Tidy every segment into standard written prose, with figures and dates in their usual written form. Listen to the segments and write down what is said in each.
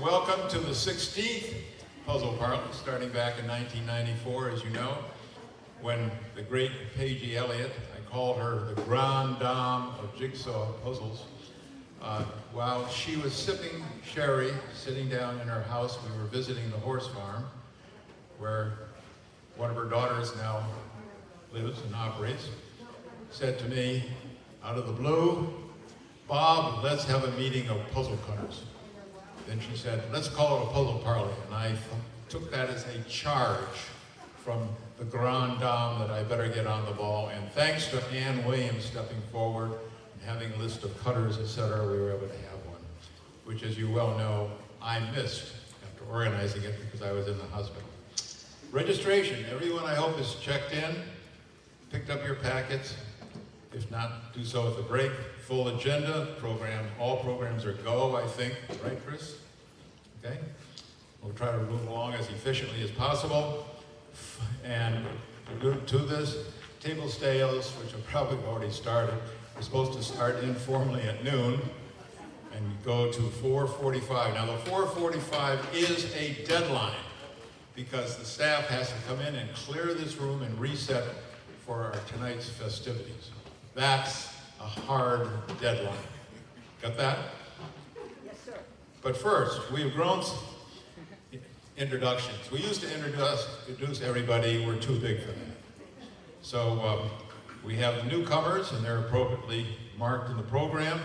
Welcome to the 16th Puzzle Parley, starting back in 1994, as you know, when the great Paige Elliott, I called her the grande dame of jigsaw puzzles, while she was sipping sherry, sitting down in her house. We were visiting the horse farm, where one of her daughters now lives and operates, said to me, out of the blue, "Bob, let's have a meeting of puzzle cutters." Then she said, "Let's call it a puzzle parley." And I took that as a charge from the grande dame that I better get on the ball. And thanks to Ann Williams stepping forward and having a list of cutters, etc., we were able to have one, which, as you well know, I missed after organizing it because I was in the hospital. Registration. Everyone, I hope, is checked in, picked up your packets. If not, do so at the break. Full agenda, all programs are go, I think. Right, Chris? Okay. We'll try to move along as efficiently as possible. And to this, table sales, which have probably already started, we're supposed to start informally at noon and go to 4:45. Now, the 4:45 is a deadline because the staff has to come in and clear this room and reset for our tonight's festivities. That's a hard deadline. Got that? Yes, sir. But first, we've grown introductions. We used to introduce everybody. We're too big for that. So we have the newcomers, and they're appropriately marked in the program.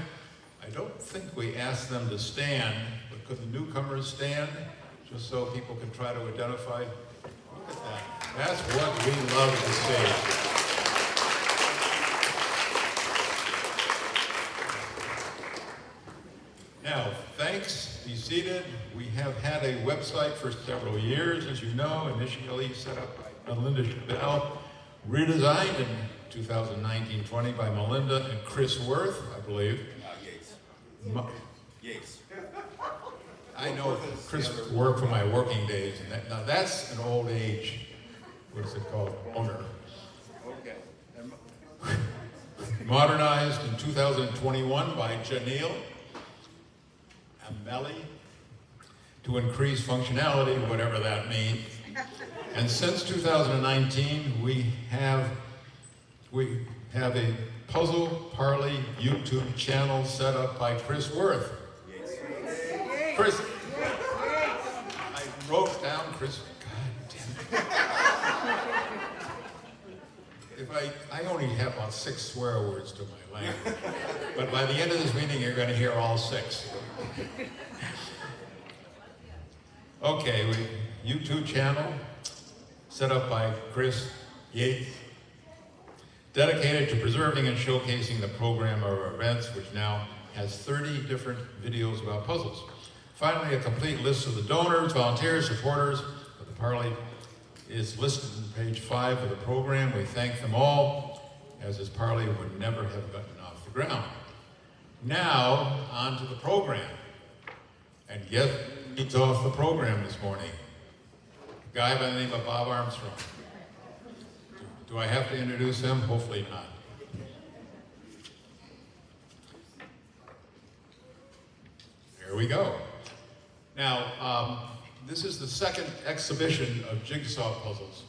I don't think we asked them to stand, but could the newcomers stand, just so people can try to identify? Look at that. That's what we love to see. Now, thanks, be seated. We have had a website for several years, as you know, initially set up by Melinda Chabelle, redesigned in 2019-20 by Melinda and Chris Worth, I believe. Yates. Yates. I know Chris worked for my working days, and now that's an old age, what's it called, owner. Okay. Modernized in 2021 by Janelle Amelli to increase functionality, whatever that means. And since 2019, we have a Puzzle Parley YouTube channel set up by Chris Worth. Yes. Chris, I wrote down Chris. God damn it. I only have about 6 swear words to my language, but by the end of this meeting, you're going to hear all 6. Okay, YouTube channel set up by Chris Yates, dedicated to preserving and showcasing the program of our events, which now has 30 different videos about puzzles. Finally, a complete list of the donors, volunteers, supporters of the Parley is listed on page 5 of the program. We thank them all, as this Parley would never have gotten off the ground. Now, on to the program. And guess who leads off the program this morning? A guy by the name of Bob Armstrong. Do I have to introduce him? Hopefully not. There we go. Now, this is the second exhibition of jigsaw puzzles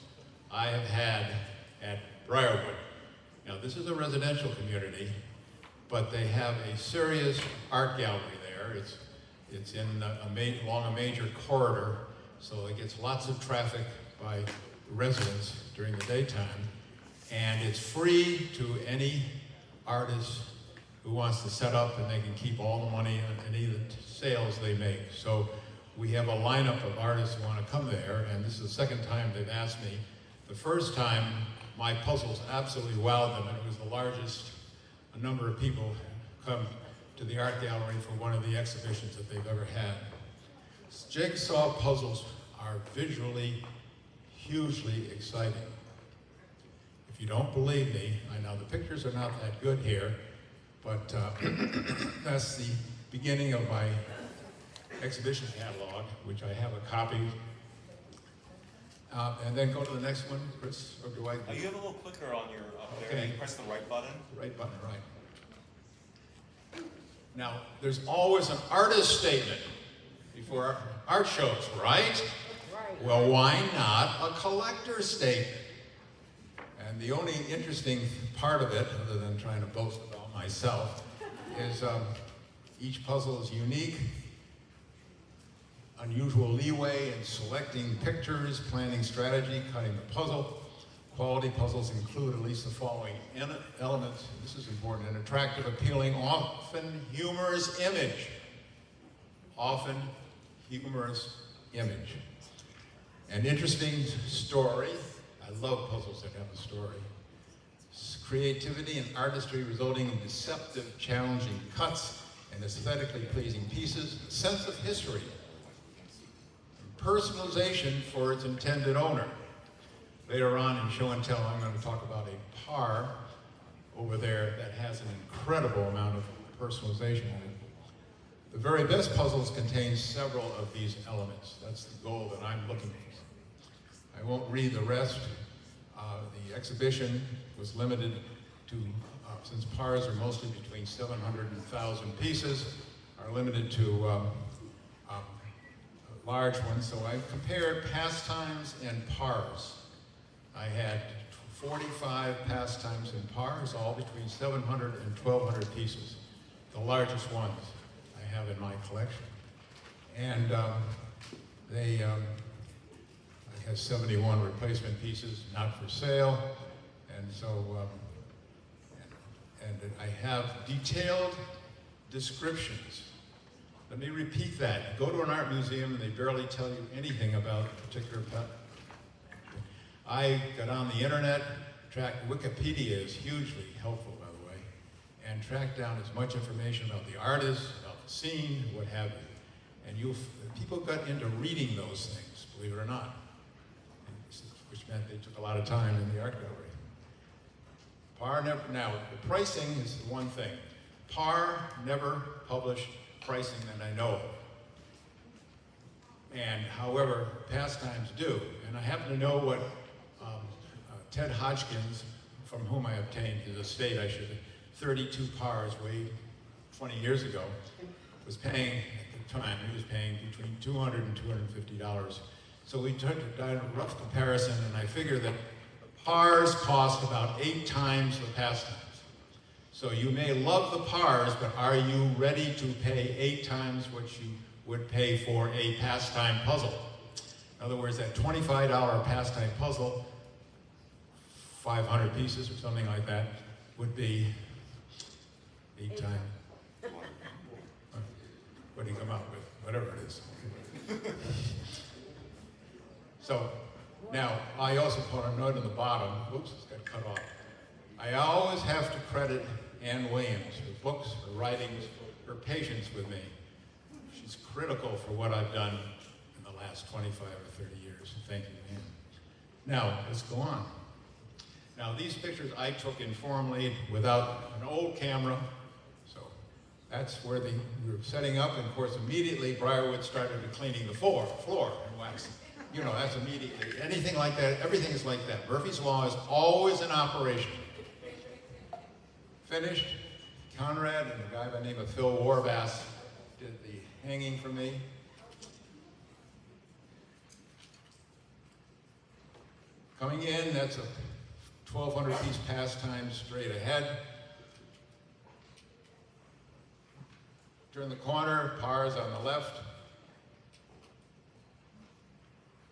I have had at Briarwood. Now, this is a residential community, but they have a serious art gallery there. It's in along a major corridor, so it gets lots of traffic by residents during the daytime. And it's free to any artist who wants to set up, and they can keep all the money on any of the sales they make. So we have a lineup of artists who want to come there, and this is the second time they've asked me. The first time, my puzzles absolutely wowed them, and it was the largest number of people come to the art gallery for one of the exhibitions that they've ever had. Jigsaw puzzles are visually hugely exciting. If you don't believe me, I know the pictures are not that good here, but that's the beginning of my exhibition catalog, which I have a copy. And then go to the next one, Chris, or do I? You have a little clicker on your up there. Okay. You press the right button. Right button, right. Now, there's always an artist statement before art shows, right? Well, why not a collector's statement? And the only interesting part of it, other than trying to boast about myself, is each puzzle is unique, unusual leeway in selecting pictures, planning strategy, cutting the puzzle. Quality puzzles include at least the following elements. This is important: an attractive, appealing, often humorous image. Often humorous image. An interesting story. I love puzzles that have a story. Creativity and artistry resulting in deceptive, challenging cuts and aesthetically pleasing pieces. A sense of history. Personalization for its intended owner. Later on in show and tell, I'm going to talk about a par over there that has an incredible amount of personalization in it. The very best puzzles contain several of these elements. That's the goal that I'm looking for. I won't read the rest. The exhibition was limited to, since pars are mostly between 700 and 1,000 pieces, are limited to large ones. So I compared pastimes and pars. I had 45 pastimes and pars, all between 700 and 1,200 pieces, the largest ones I have in my collection. And they I have 71 replacement pieces, not for sale, and so, and I have detailed descriptions. Let me repeat that. Go to an art museum and they barely tell you anything about a particular pet. I got on the internet, Wikipedia is hugely helpful, by the way, and tracked down as much information about the artist, about the scene, what have you. And people got into reading those things, believe it or not, which meant they took a lot of time in the art gallery. Now, the pricing is the one thing. Par never published pricing that I know of. And however, pastimes do. And I happen to know what Ted Hodgkins, from whom I obtained his estate, 32 pars weighed 20 years ago, was paying, at the time, he was paying between $200 and $250. So we took a rough comparison, and I figured that pars cost about 8 times the pastimes. So you may love the pars, but are you ready to pay 8 times what you would pay for a pastime puzzle? In other words, that $25 pastime puzzle, 500 pieces or something like that, would be 8 times. What do you come up with? Whatever it is. So, now, I also put a note on the bottom. Oops, it's got cut off. I always have to credit Ann Williams, her books, her writings, her patience with me. She's critical for what I've done in the last 25 or 30 years. Thank you, Ann. Now, let's go on. Now, these pictures I took informally without an old camera. So that's where we were setting up, and of course, immediately Briarwood started cleaning the floor and waxing. You know, that's immediately, anything like that, everything is like that. Murphy's Law is always in operation. Finished, Conrad and a guy by the name of Phil Warbass did the hanging for me. Coming in, that's a 1,200 piece pastime straight ahead. Turn the corner, pars on the left.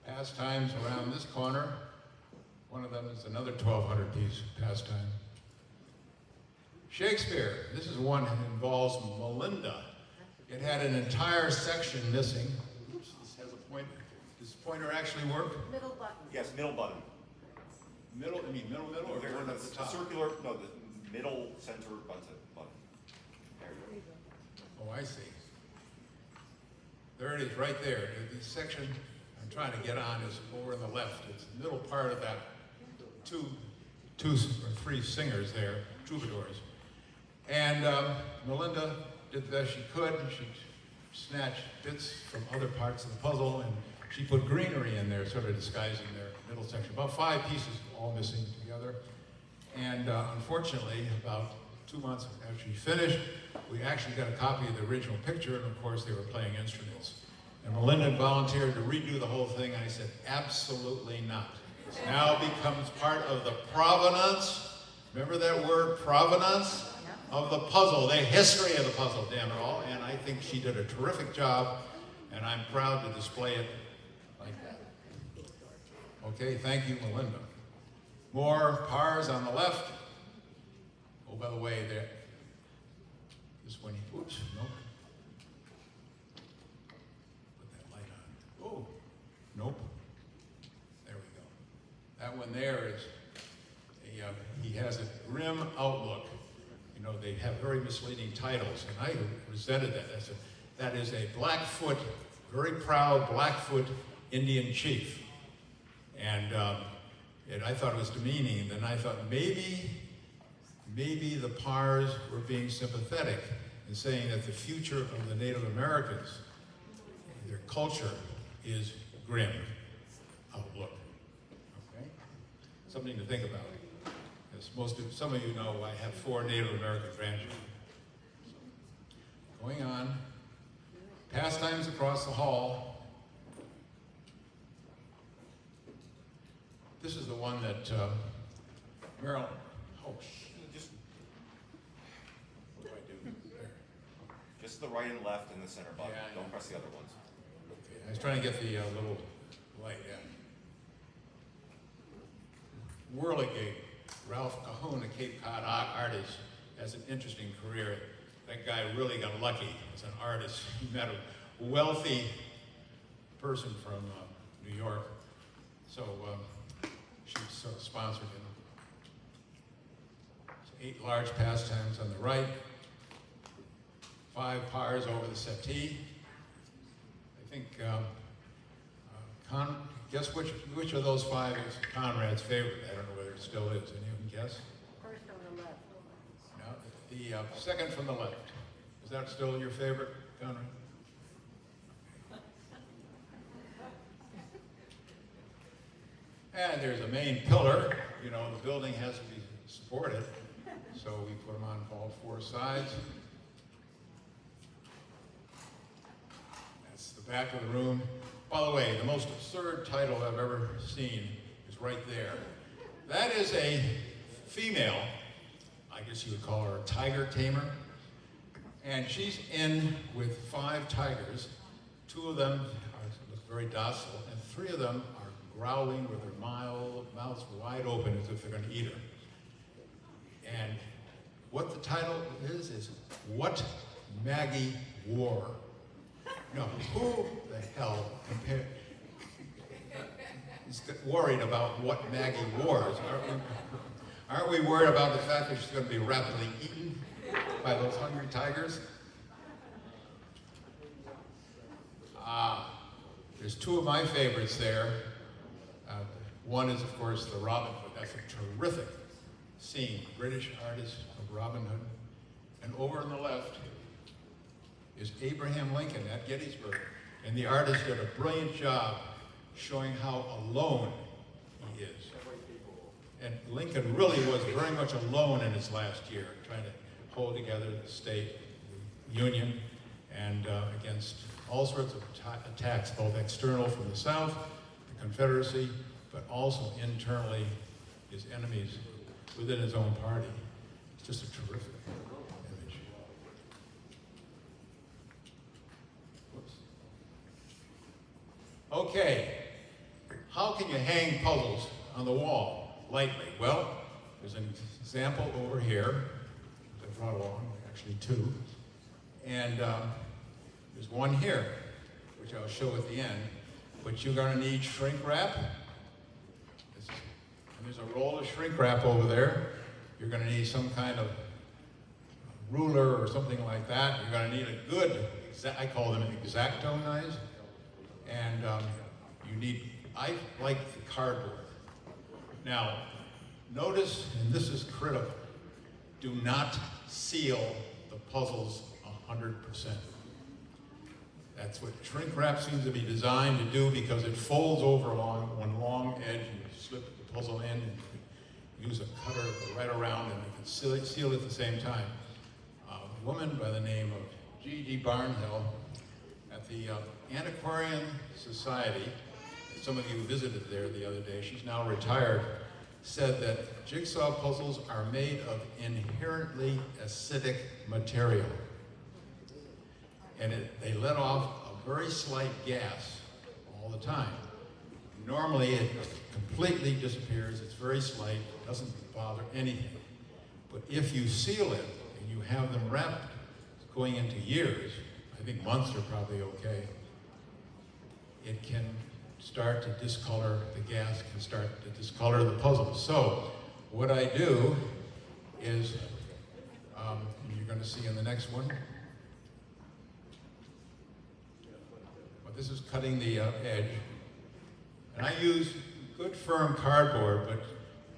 Pastimes around this corner. One of them is another 1,200 piece pastime. Shakespeare, this is one that involves Melinda. It had an entire section missing. Oops, this has a pointer. Does the pointer actually work? Middle button. Yes, middle button. Middle, I mean middle, or There, one at the top? circular, no, the middle center button. There you go. Oh, I see. There it is, right there. The section I'm trying to get on is over on the left. It's the middle part of that two or three singers there, troubadours. And Melinda did the best she could. She snatched bits from other parts of the puzzle, and she put greenery in there, sort of disguising their middle section. About 5 pieces all missing together. And unfortunately, about 2 months after she finished, we actually got a copy of the original picture, and of course they were playing instruments. And Melinda volunteered to redo the whole thing. I said, absolutely not. It now becomes part of the provenance. Remember that word, provenance? Of the puzzle, the history of the puzzle, damn it all. And I think she did a terrific job, and I'm proud to display it like that. Okay, thank you, Melinda. More pars on the left. Oh, by the way, there. This one, oops, no. Put that light on. Oh, nope. There we go. That one there is, he has a grim outlook. You know, they have very misleading titles, and I resented that. That is a Blackfoot, very proud Blackfoot Indian chief. And I thought it was demeaning, and then I thought maybe the pars were being sympathetic in saying that the future of the Native Americans, their culture, is grim outlook. Okay? Something to think about. As some of you know, I have 4 Native American grandchildren. Going on, pastimes across the hall. This is the one that Marilyn, Just, what do I do there? just the right and left and the center button. Yeah, I know. Don't press the other ones. Okay, I was trying to get the little light in. Whirligig, Ralph Cahoon, a Cape Cod artist, has an interesting career. That guy really got lucky as an artist. He met a wealthy person from New York, so she sort of sponsored him. So 8 large pastimes on the right, 5 pars over the settee. I think, guess which of those 5 is Conrad's favorite? I don't know whether it still is. Anyone guess? First on the left. No, the second from the left. Is that still your favorite, Conrad? And there's a main pillar. You know, the building has to be supported, so we put them on all 4 sides. That's the back of the room. By the way, the most absurd title I've ever seen is right there. That is a female, I guess you would call her a tiger tamer, and she's in with 5 tigers. 2 of them look very docile, and 3 of them are growling with their mouths wide open as if they're going to eat her. And what the title is What Maggie Wore. No, who the hell is worried about what Maggie wore? Aren't we worried about the fact that she's going to be rapidly eaten by those hungry tigers? There's 2 of my favorites there. One is, of course, the Robin Hood. That's a terrific scene, British artist of Robin Hood. And over on the left is Abraham Lincoln at Gettysburg. And the artist did a brilliant job showing how alone he is. And Lincoln really was very much alone in his last year, trying to hold together the state, the Union, and against all sorts of attacks, both external from the South, the Confederacy, but also internally his enemies within his own party. It's just a terrific image. Whoops. Okay, how can you hang puzzles on the wall lightly? Well, there's an example over here that I brought along, actually 2. And there's one here, which I'll show at the end. But you're going to need shrink wrap. And there's a roll of shrink wrap over there. You're going to need some kind of ruler or something like that. You're going to need a good, I call them X-Acto knives. And you need, I like the cardboard. Now, notice, and this is critical, do not seal the puzzles 100%. That's what shrink wrap seems to be designed to do, because it folds over along one long edge, and you slip the puzzle in, and you use a cutter to go right around, and you can seal it at the same time. A woman by the name of G.G. Barnhill at at the Antiquarian Society, some of you visited there the other day, she's now retired, said that jigsaw puzzles are made of inherently acidic material. And they let off a very slight gas all the time. Normally it completely disappears, it's very slight, doesn't bother anything. But if you seal it and you have them wrapped going into years, I think months are probably okay, it can start to discolor, the gas can start to discolor the puzzle. So what I do is, you're going to see in the next one, but this is cutting the edge. And I use good firm cardboard, but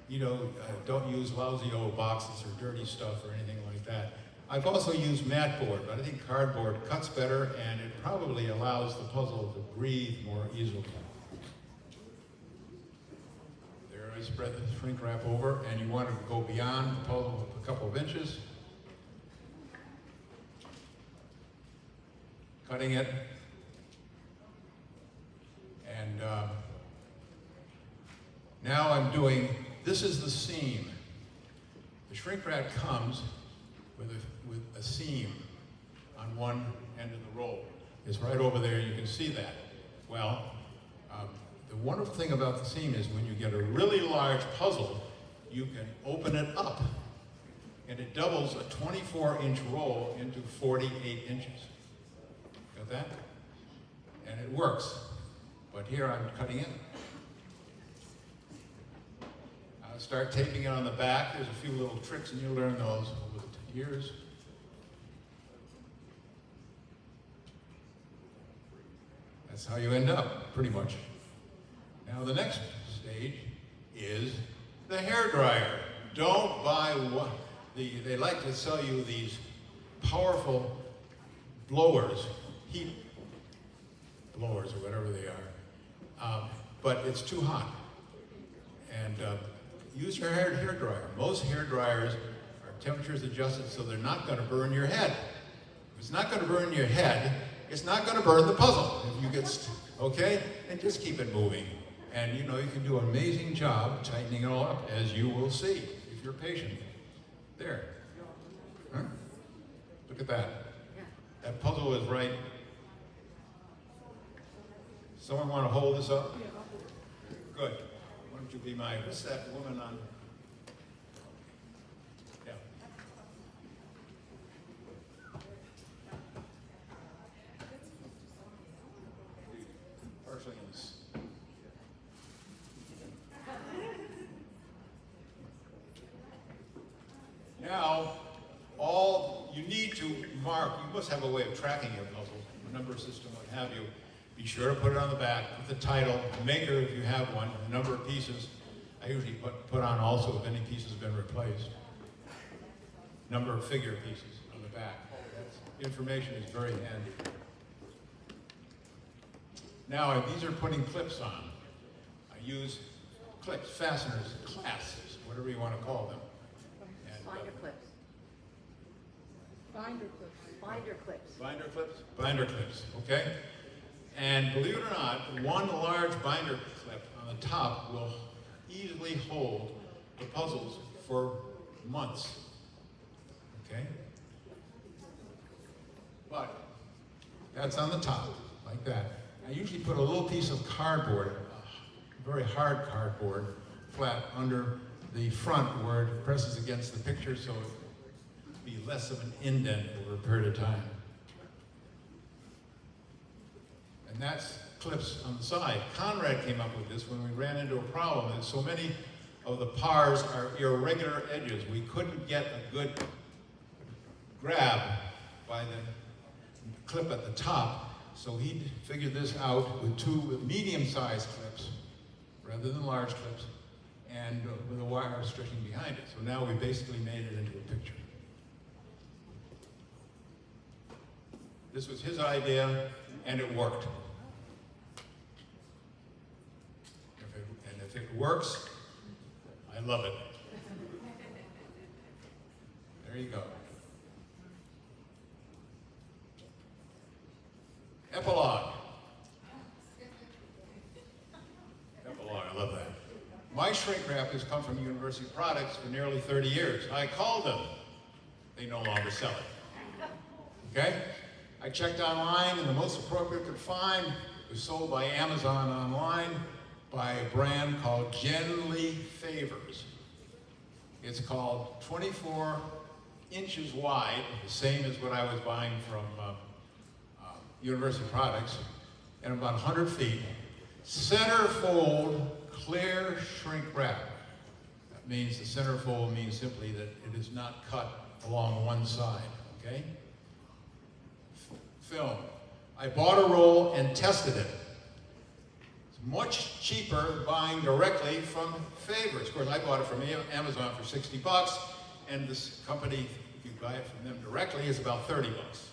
you know, don't use lousy old boxes or dirty stuff or anything like that. I've also used mat board, but I think cardboard cuts better and it probably allows the puzzle to breathe more easily. There I spread the shrink wrap over, and you want to go beyond the puzzle a couple of inches. Cutting it. And now I'm doing, this is the seam. The shrink wrap comes with a seam on one end of the roll. It's right over there, you can see that. Well, the wonderful thing about the seam is when you get a really large puzzle, you can open it up, and it doubles a 24-inch roll into 48 inches. Got that? And it works. But here I'm cutting it. I'll start taping it on the back. There's a few little tricks, and you'll learn those over the years. That's how you end up, pretty much. Now the next stage is the hair dryer. Don't buy one. They like to sell you these powerful blowers, heat blowers or whatever they are, but it's too hot. And use your hair dryer. Most hair dryers are temperatures adjusted so they're not going to burn your head. If it's not going to burn your head, it's not going to burn the puzzle. If you get, okay? And just keep it moving. And you know, you can do an amazing job tightening it all up, as you will see, if you're patient. There. Huh? Look at that. That puzzle is right. Someone want to hold this up? Good. Why don't you be my, what's that woman on? Yeah. Partially in this. Now, all you need to mark, you must have a way of tracking your puzzle, a number system, what have you. Be sure to put it on the back with the title, the maker if you have one, the number of pieces. I usually put on also if any piece has been replaced. Number of figure pieces on the back. That information is very handy. Now, these are putting clips on. I use clips, fasteners, clasps, whatever you want to call them. And, Binder clips. Binder clips. Binder clips. Binder clips? Binder clips, okay? And believe it or not, one large binder clip on the top will easily hold the puzzles for months, okay? But that's on the top, like that. I usually put a little piece of cardboard, very hard cardboard, flat under the front where it presses against the picture so it will be less of an indent over a period of time. And that's clips on the side. Conrad came up with this when we ran into a problem that so many of the pars are irregular edges. We couldn't get a good grab by the clip at the top, so he figured this out with two medium-sized clips rather than large clips, and with a wire stretching behind it. So now we basically made it into a picture. This was his idea, and it worked. If it works, I love it. There you go. Epilogue. My shrink wrap has come from University Products for nearly 30 years. I called them. They no longer sell it. Okay? I checked online, and the most appropriate could find was sold by Amazon online by a brand called Gently Favors. It's called 24 inches wide, the same as what I was buying from University Products, and about 100 feet. Centerfold clear shrink wrap. That means the centerfold means simply that it is not cut along one side, okay? Film. I bought a roll and tested it. It's much cheaper than buying directly from Favors. Of course, I bought it from Amazon for 60 bucks, and this company, if you buy it from them directly, is about 30 bucks.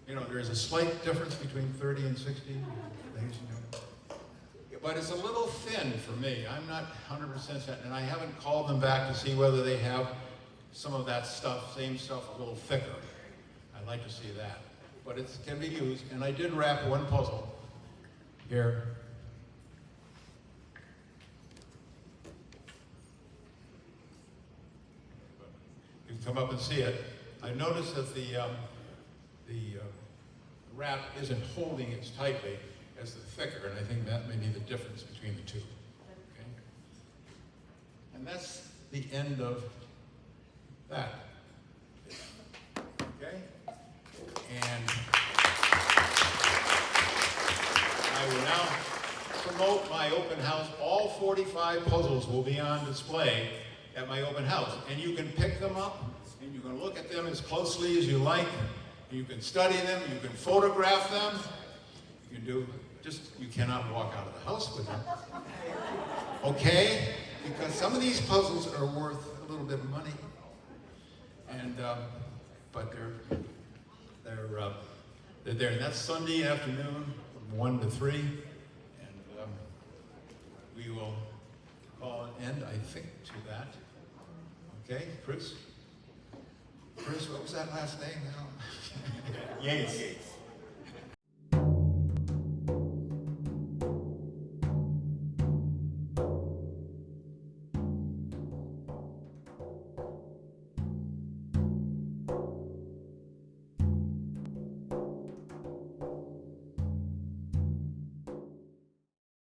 You know, there's a slight difference between 30 and 60, ladies and gentlemen. But it's a little thin for me. I'm not 100% certain, and I haven't called them back to see whether they have some of that stuff, same stuff, a little thicker. I'd like to see that. But it can be used, and I did wrap one puzzle here. You can come up and see it. I noticed that the wrap isn't holding as tightly as the thicker, and I think that may be the difference between the two. Okay? And that's the end of that. Okay? And I will now promote my open house. All 45 puzzles will be on display at my open house, and you can pick them up, and you can look at them as closely as you like. You can study them, you can photograph them, you can do, you cannot walk out of the house with them. Okay? Because some of these puzzles are worth a little bit of money. And, but they're there. And that's Sunday afternoon from 1 to 3. And we will call an end, I think, to that. Okay, Chris? Chris, what was that last name now? Yates.